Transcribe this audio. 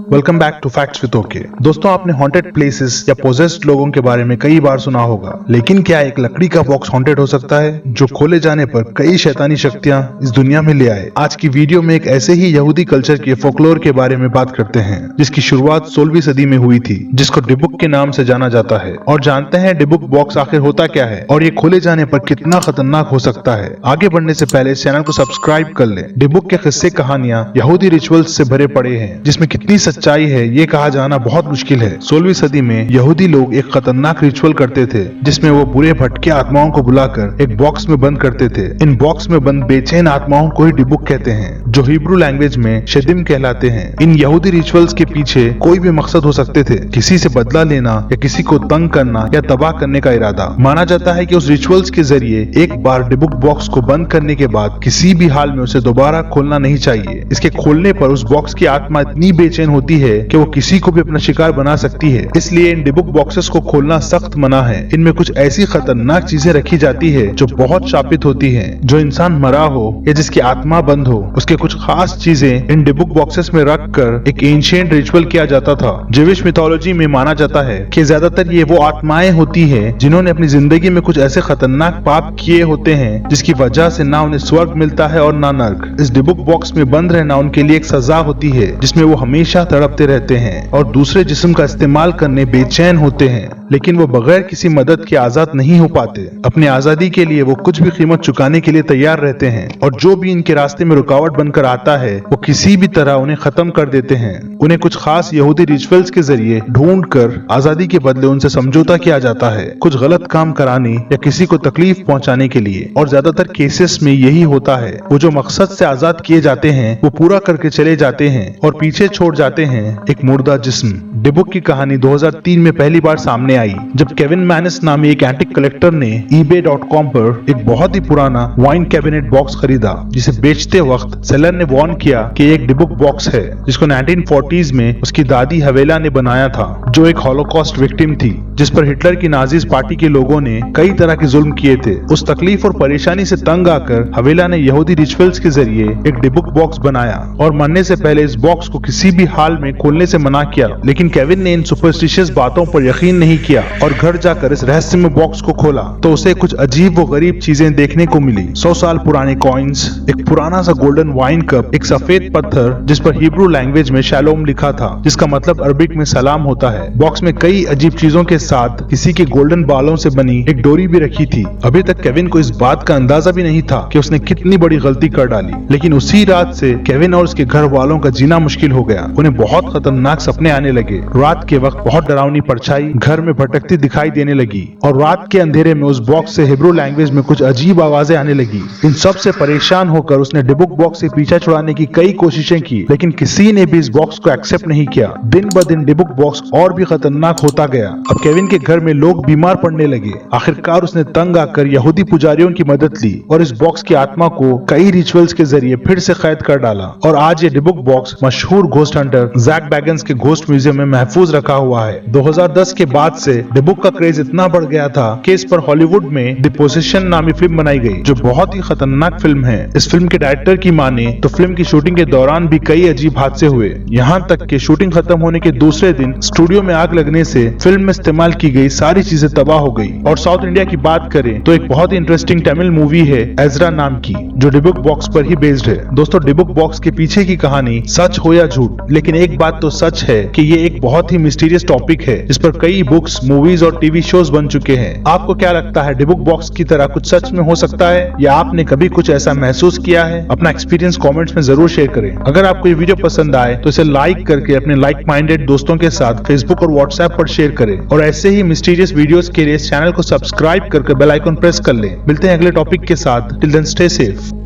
Welcome back to facts with okay. दोस्तों, आपने haunted places या पोजेस्ड लोगों के बारे में कई बार सुना होगा, लेकिन क्या एक लकड़ी का बॉक्स हॉन्टेड हो सकता है जो खोले जाने पर कई शैतानी शक्तियां इस दुनिया में ले आए? आज की वीडियो में एक ऐसे ही यहूदी कल्चर के फोकलोर के बारे में बात करते हैं जिसकी शुरुआत 16वीं सदी में हुई थी, जिसको डिबुक के नाम से जाना जाता है। और जानते हैं डिबुक बॉक्स आखिर होता क्या है और ये खोले जाने पर कितना खतरनाक हो सकता है। आगे बढ़ने से पहले इस चैनल को सब्सक्राइब कर लें। डिबुक के किस्से कहानियां यहूदी रिचुअल्स से भरे पड़े हैं जिसमें कितनी सच्चाई है ये कहा जाना बहुत मुश्किल है। 16वीं सदी में यहूदी लोग एक खतरनाक रिचुअल करते थे जिसमें वो बुरे भटके आत्माओं को बुलाकर एक बॉक्स में बंद करते थे। इन बॉक्स में बंद बेचैन आत्माओं को ही डिबुक कहते हैं, जो हिब्रू लैंग्वेज में शेदिम कहलाते हैं। इन यहूदी रिचुअल्स के पीछे कोई भी मकसद हो सकते थे, किसी से बदला लेना या किसी को तंग करना या तबाह करने का इरादा। माना जाता है कि उस रिचुअल्स के जरिए एक बार डिबुक बॉक्स को बंद करने के बाद किसी भी हाल में उसे दोबारा खोलना नहीं चाहिए। इसके खोलने पर उस बॉक्स की आत्मा इतनी बेचैन होती है कि वो किसी को भी अपना शिकार बना सकती है। इसलिए इन डिबुक बॉक्सेस को खोलना सख्त मना है। इनमें कुछ ऐसी खतरनाक चीजें रखी जाती है जो बहुत शापित होती हैं। जो इंसान मरा हो या जिसकी आत्मा बंद हो, उसके कुछ खास चीजें इन डिबुक बॉक्सेस में रखकर एक एंशिएंट रिचुअल किया जाता था। ज्यूइश मिथोलॉजी में माना जाता है कि ज्यादातर ये वो आत्माएं होती है जिन्होंने अपनी जिंदगी में कुछ ऐसे खतरनाक पाप किए होते हैं जिसकी वजह से ना उन्हें स्वर्ग मिलता है और ना नर्क। इस डिबुक बॉक्स में बंद रहना उनके लिए एक सजा होती है जिसमें वो हमेशा तड़पते रहते हैं और दूसरे जिस्म का इस्तेमाल करने बेचैन होते हैं, लेकिन वो बगैर किसी मदद के आजाद नहीं हो पाते। अपनी आजादी के लिए वो कुछ भी कीमत चुकाने के लिए तैयार रहते हैं और जो भी इनके रास्ते में रुकावट बनकर आता है वो किसी भी तरह उन्हें खत्म कर देते हैं। उन्हें कुछ खास यहूदी रिचुअल्स के जरिए ढूंढ कर आजादी के बदले उनसे समझौता किया जाता है, कुछ गलत काम कराने या किसी को तकलीफ पहुंचाने के लिए। और ज्यादातर केसेस में यही होता है, वो जो मकसद से आजाद किए जाते हैं वो पूरा करके चले जाते हैं और पीछे छोड़ जाते हैं एक मुर्दा जिस्म। डिबुक की कहानी 2003 में पहली बार सामने आई जब केविन मैनिस नामी एक एंटिक कलेक्टर ने eBay.com पर एक बहुत ही पुराना वाइन कैबिनेट बॉक्स खरीदा, जिसे बेचते वक्त सेलर ने वार्न किया कि एक डिबुक बॉक्स है जिसको 1940s में उसकी दादी हवेला ने बनाया था, जो एक हॉलोकॉस्ट विक्टिम थी जिस पर हिटलर की नाजीज पार्टी के लोगों ने कई तरह के जुल्म किए थे। उस तकलीफ और परेशानी से तंग आकर हवेला ने यहूदी रिचुअल्स के जरिए एक डिबुक बॉक्स बनाया और मरने से पहले इस बॉक्स को किसी भी हाल में खोलने से मना किया। लेकिन केविन ने इन सुपरस्टिशियस बातों पर यकीन नहीं किया और घर जाकर इस रहस्यमय बॉक्स को खोला तो उसे कुछ अजीब व गरीब चीजें देखने को मिली। 100 साल पुराने कॉइन्स, एक पुराना सा गोल्डन वाइन कप, एक सफेद पत्थर जिस पर हिब्रू लैंग्वेज में शैलोम लिखा था, जिसका मतलब अरबिक में सलाम होता है। बॉक्स में कई अजीब चीजों के साथ किसी के गोल्डन बालों से बनी एक डोरी भी रखी थी। अभी तक केविन को इस बात का अंदाजा भी नहीं था कि उसने कितनी बड़ी गलती कर डाली, लेकिन उसी रात से केविन और उसके घर वालों का जीना मुश्किल हो गया। उन्हें बहुत खतरनाक सपने आने लगे। रात के वक्त बहुत डरावनी परछाई घर में भटकती दिखाई देने लगी और रात के अंधेरे में उस बॉक्स से हिब्रू लैंग्वेज में कुछ अजीब आवाजें आने लगी। इन सब से परेशान होकर उसने डिबुक बॉक्स से पीछा छुड़ाने की कई कोशिशें की, लेकिन किसी ने भी इस बॉक्स को एक्सेप्ट नहीं किया। दिन ब दिन डिबुक बॉक्स और भी खतरनाक होता गया। अब केविन के घर में लोग बीमार पड़ने लगे। आखिरकार उसने तंग आकर यहूदी पुजारियों की मदद ली और इस बॉक्स की आत्मा को कई रिचुअल्स के जरिए फिर से कैद कर डाला और आज ये डिबुक बॉक्स मशहूर घोस्ट हंटर जैक बैगन्स के घोस्ट म्यूजियम में महफूज रखा हुआ है। 2010 के बाद से डिबुक का क्रेज इतना बढ़ गया था कि इस पर हॉलीवुड में द पोजीशन नामी फिल्म बनाई गई, जो बहुत ही खतरनाक फिल्म है। इस फिल्म के डायरेक्टर की माने तो फिल्म की शूटिंग के दौरान भी कई अजीब हादसे हुए, यहाँ तक कि शूटिंग खत्म होने के दूसरे दिन स्टूडियो में आग लगने से फिल्म में इस्तेमाल की गई सारी चीजें तबाह हो गई। और साउथ इंडिया की बात करें तो एक बहुत ही इंटरेस्टिंग तमिल मूवी है एजरा नाम की, जो डिबुक बॉक्स पर ही बेस्ड है। दोस्तों, डिबुक बॉक्स के पीछे की कहानी सच हो या झूठ, लेकिन एक बात तो सच है कि ये एक बहुत ही मिस्टीरियस टॉपिक है जिस पर कई बुक्स, मूवीज और टीवी शोज बन चुके हैं। आपको क्या लगता है, डिबुक बॉक्स की तरह कुछ सच में हो सकता है या आपने कभी कुछ ऐसा महसूस किया है? अपना एक्सपीरियंस कमेंट्स में जरूर शेयर करें। अगर आपको ये वीडियो पसंद आए तो इसे लाइक करके अपने लाइक माइंडेड दोस्तों के साथ फेसबुक और व्हाट्सएप पर शेयर करें और ऐसे ही मिस्टीरियस वीडियोस के लिए इस चैनल को सब्सक्राइब करके बेल आइकन प्रेस कर लें। मिलते हैं अगले टॉपिक के साथ। Till then stay safe.